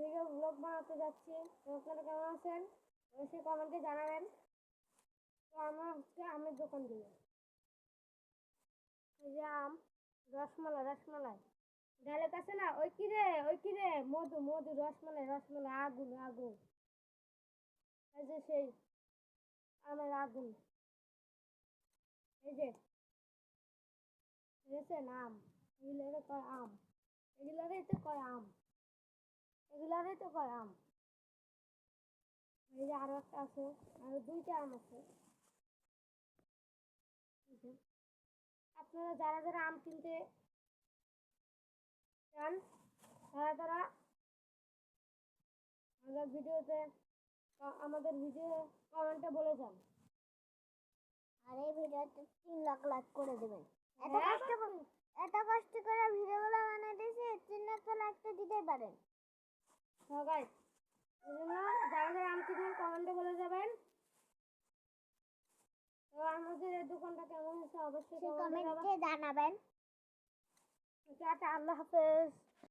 Video blog বানাতে যাচ্ছি। তো আপনারা কেমন আছেন অবশ্যই কমেন্টে জানাবেন। তো আমরা হচ্ছে আমের দোকান দিই। এই যে আম, রসমালাই ডালের কাছে না, ওই কিরে মধু রসমালাই আগুন এই যে সেই আমের আগুন, এই যে দেখেছেন আম, এগুলোরে কয় আম, এগুলোরেই তো কয় আম, এগুলোরেই তো কয় আম। এই যে আরো একটা আছে, আরো দুইটা আম আছে। আপনারা যারা যারা আম কিনতে চান তারা আমাদের ভিডিও কমেন্টে বলে যান। আর এই ভিডিওতে 3 লাখ লাইক করে দেবেন। এত কষ্ট করে ভিডিওগুলো বানাইতেছি, 3 লাখ লাইক তো দিতেই পারেন। হ্যাঁ গাইস, এজন্য যারা যারা আম কিনবেন কমেন্টে বলে যাবেন। তো আমাদের এই দোকানটা কেমন হয়েছে অবশ্যই কমেন্টে জানাবেন। টাটা, আল্লাহ হাফেজ।